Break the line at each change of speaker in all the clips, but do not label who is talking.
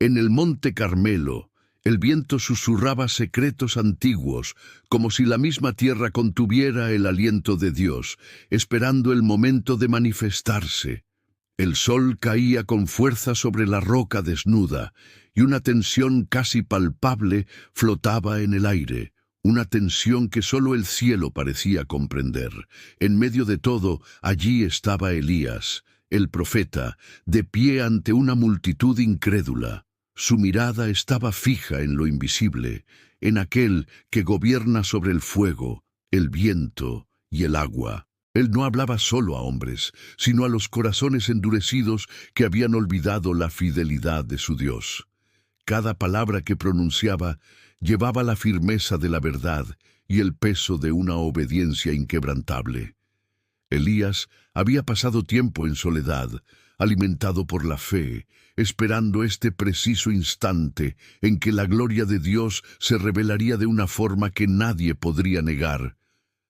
En el monte Carmelo, el viento susurraba secretos antiguos, como si la misma tierra contuviera el aliento de Dios, esperando el momento de manifestarse. El sol caía con fuerza sobre la roca desnuda, y una tensión casi palpable flotaba en el aire, una tensión que solo el cielo parecía comprender. En medio de todo, allí estaba Elías, el profeta, de pie ante una multitud incrédula. Su mirada estaba fija en lo invisible, en aquel que gobierna sobre el fuego, el viento y el agua. Él no hablaba solo a hombres, sino a los corazones endurecidos que habían olvidado la fidelidad de su Dios. Cada palabra que pronunciaba llevaba la firmeza de la verdad y el peso de una obediencia inquebrantable. Elías había pasado tiempo en soledad, alimentado por la fe, esperando este preciso instante en que la gloria de Dios se revelaría de una forma que nadie podría negar.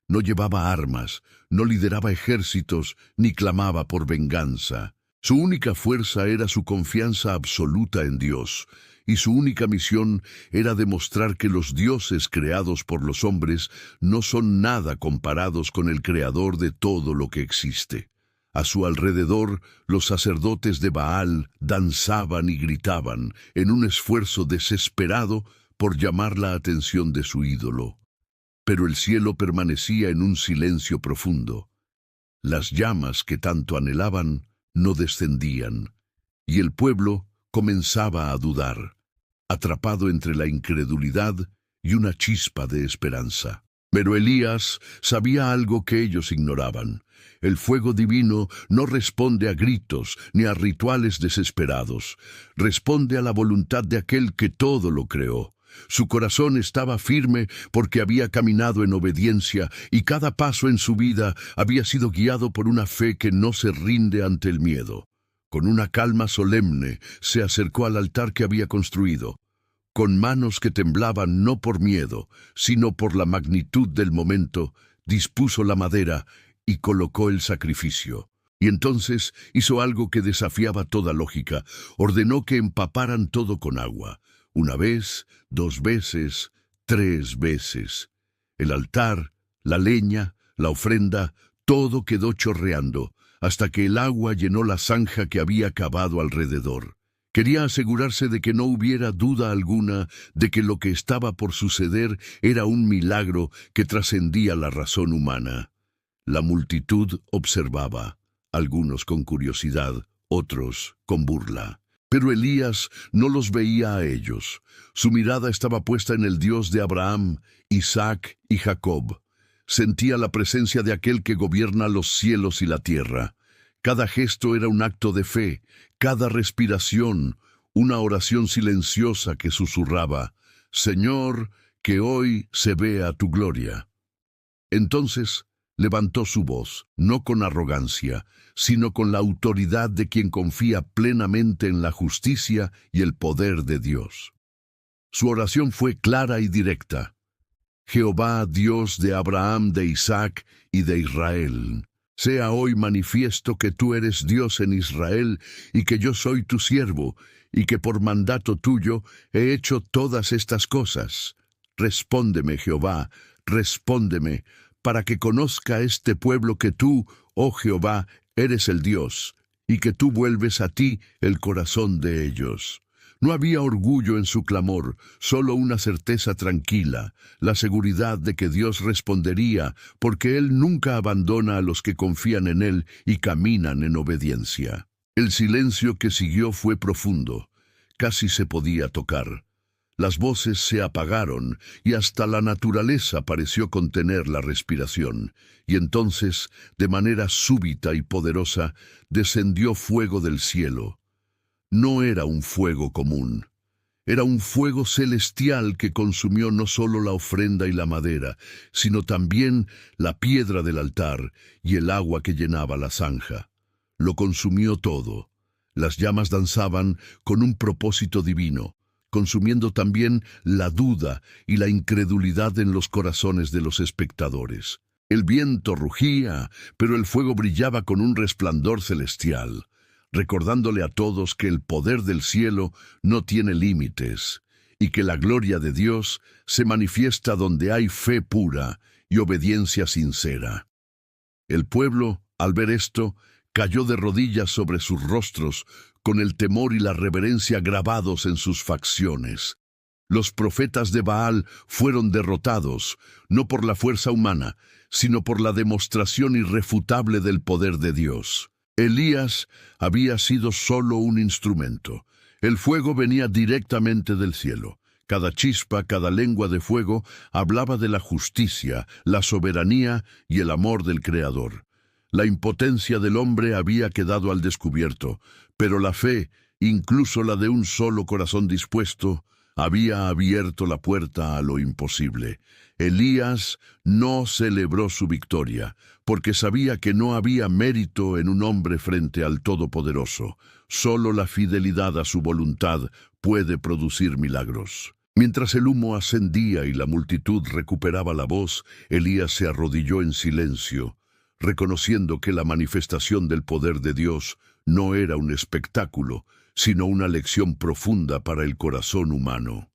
No llevaba armas, no lideraba ejércitos, ni clamaba por venganza. Su única fuerza era su confianza absoluta en Dios, y su única misión era demostrar que los dioses creados por los hombres no son nada comparados con el Creador de todo lo que existe. A su alrededor, los sacerdotes de Baal danzaban y gritaban en un esfuerzo desesperado por llamar la atención de su ídolo. Pero el cielo permanecía en un silencio profundo. Las llamas que tanto anhelaban no descendían, y el pueblo comenzaba a dudar, atrapado entre la incredulidad y una chispa de esperanza. Pero Elías sabía algo que ellos ignoraban. El fuego divino no responde a gritos ni a rituales desesperados. Responde a la voluntad de aquel que todo lo creó. Su corazón estaba firme porque había caminado en obediencia y cada paso en su vida había sido guiado por una fe que no se rinde ante el miedo. Con una calma solemne se acercó al altar que había construido. Con manos que temblaban no por miedo, sino por la magnitud del momento, dispuso la madera y colocó el sacrificio. Y entonces hizo algo que desafiaba toda lógica. Ordenó que empaparan todo con agua. Una vez, 2 veces, 3 veces. El altar, la leña, la ofrenda, todo quedó chorreando, hasta que el agua llenó la zanja que había cavado alrededor. Quería asegurarse de que no hubiera duda alguna de que lo que estaba por suceder era un milagro que trascendía la razón humana. La multitud observaba, algunos con curiosidad, otros con burla. Pero Elías no los veía a ellos. Su mirada estaba puesta en el Dios de Abraham, Isaac y Jacob. Sentía la presencia de aquel que gobierna los cielos y la tierra. Cada gesto era un acto de fe, cada respiración, una oración silenciosa que susurraba: «Señor, que hoy se vea tu gloria». Entonces levantó su voz, no con arrogancia, sino con la autoridad de quien confía plenamente en la justicia y el poder de Dios. Su oración fue clara y directa: «Jehová, Dios de Abraham, de Isaac y de Israel, sea hoy manifiesto que tú eres Dios en Israel y que yo soy tu siervo, y que por mandato tuyo he hecho todas estas cosas. Respóndeme, Jehová, respóndeme, para que conozca este pueblo que tú, oh Jehová, eres el Dios, y que tú vuelves a ti el corazón de ellos». No había orgullo en su clamor, solo una certeza tranquila, la seguridad de que Dios respondería, porque Él nunca abandona a los que confían en Él y caminan en obediencia. El silencio que siguió fue profundo, casi se podía tocar. Las voces se apagaron y hasta la naturaleza pareció contener la respiración. Y entonces, de manera súbita y poderosa, descendió fuego del cielo. No era un fuego común. Era un fuego celestial que consumió no solo la ofrenda y la madera, sino también la piedra del altar y el agua que llenaba la zanja. Lo consumió todo. Las llamas danzaban con un propósito divino, consumiendo también la duda y la incredulidad en los corazones de los espectadores. El viento rugía, pero el fuego brillaba con un resplandor celestial. recordándole a todos que el poder del cielo no tiene límites y que la gloria de Dios se manifiesta donde hay fe pura y obediencia sincera. El pueblo, al ver esto, cayó de rodillas sobre sus rostros, con el temor y la reverencia grabados en sus facciones. Los profetas de Baal fueron derrotados, no por la fuerza humana, sino por la demostración irrefutable del poder de Dios. Elías había sido solo un instrumento. El fuego venía directamente del cielo. Cada chispa, cada lengua de fuego hablaba de la justicia, la soberanía y el amor del Creador. La impotencia del hombre había quedado al descubierto, pero la fe, incluso la de un solo corazón dispuesto, había abierto la puerta a lo imposible. Elías no celebró su victoria, porque sabía que no había mérito en un hombre frente al Todopoderoso. Solo la fidelidad a su voluntad puede producir milagros. Mientras el humo ascendía y la multitud recuperaba la voz, Elías se arrodilló en silencio, reconociendo que la manifestación del poder de Dios no era un espectáculo, sino una lección profunda para el corazón humano.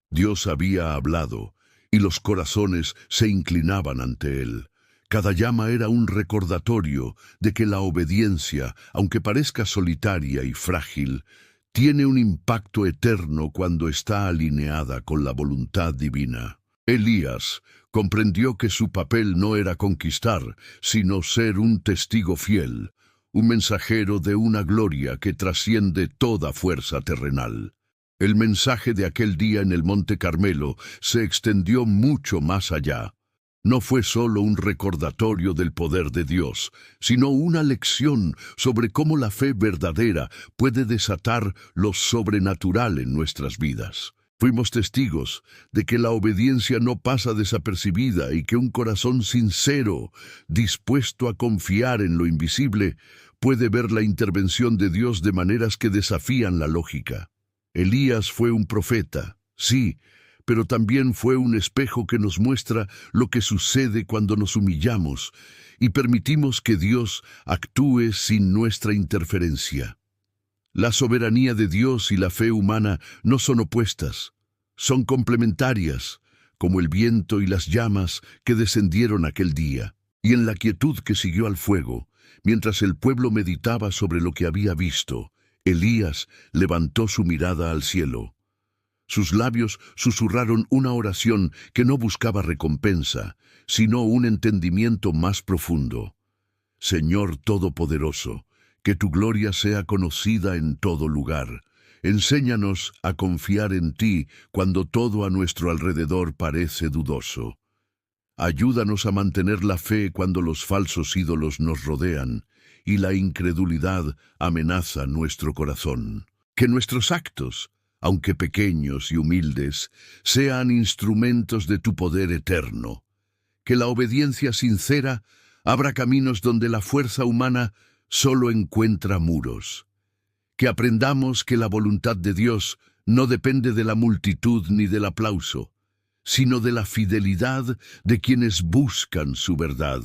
Dios había hablado, y los corazones se inclinaban ante él. Cada llama era un recordatorio de que la obediencia, aunque parezca solitaria y frágil, tiene un impacto eterno cuando está alineada con la voluntad divina. Elías comprendió que su papel no era conquistar, sino ser un testigo fiel, un mensajero de una gloria que trasciende toda fuerza terrenal. El mensaje de aquel día en el Monte Carmelo se extendió mucho más allá. No fue solo un recordatorio del poder de Dios, sino una lección sobre cómo la fe verdadera puede desatar lo sobrenatural en nuestras vidas. Fuimos testigos de que la obediencia no pasa desapercibida y que un corazón sincero, dispuesto a confiar en lo invisible, puede ver la intervención de Dios de maneras que desafían la lógica. Elías fue un profeta, sí, pero también fue un espejo que nos muestra lo que sucede cuando nos humillamos y permitimos que Dios actúe sin nuestra interferencia. La soberanía de Dios y la fe humana no son opuestas, son complementarias, como el viento y las llamas que descendieron aquel día. Y en la quietud que siguió al fuego, mientras el pueblo meditaba sobre lo que había visto, Elías levantó su mirada al cielo. Sus labios susurraron una oración que no buscaba recompensa, sino un entendimiento más profundo. Señor Todopoderoso, que tu gloria sea conocida en todo lugar. Enséñanos a confiar en ti cuando todo a nuestro alrededor parece dudoso. Ayúdanos a mantener la fe cuando los falsos ídolos nos rodean y la incredulidad amenaza nuestro corazón. Que nuestros actos, aunque pequeños y humildes, sean instrumentos de tu poder eterno. Que la obediencia sincera abra caminos donde la fuerza humana solo encuentra muros. Que aprendamos que la voluntad de Dios no depende de la multitud ni del aplauso, sino de la fidelidad de quienes buscan su verdad.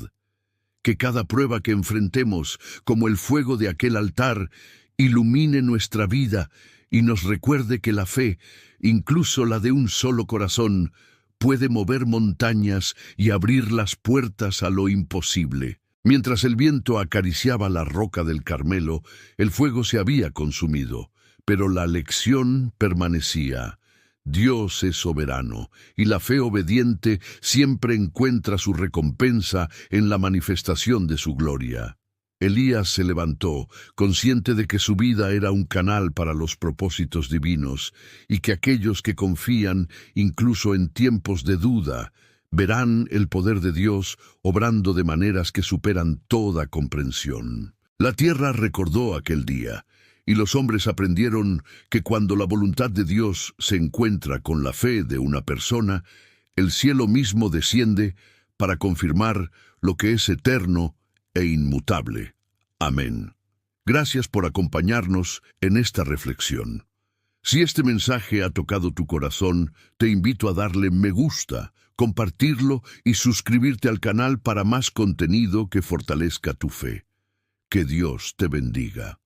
Que cada prueba que enfrentemos, como el fuego de aquel altar, ilumine nuestra vida y nos recuerde que la fe, incluso la de un solo corazón, puede mover montañas y abrir las puertas a lo imposible. Mientras el viento acariciaba la roca del Carmelo, el fuego se había consumido, pero la lección permanecía. Dios es soberano, y la fe obediente siempre encuentra su recompensa en la manifestación de su gloria. Elías se levantó, consciente de que su vida era un canal para los propósitos divinos, y que aquellos que confían, incluso en tiempos de duda, verán el poder de Dios obrando de maneras que superan toda comprensión. La tierra recordó aquel día, y los hombres aprendieron que cuando la voluntad de Dios se encuentra con la fe de una persona, el cielo mismo desciende para confirmar lo que es eterno e inmutable. Amén. Gracias por acompañarnos en esta reflexión. Si este mensaje ha tocado tu corazón, te invito a darle me gusta, compartirlo y suscribirte al canal para más contenido que fortalezca tu fe. Que Dios te bendiga.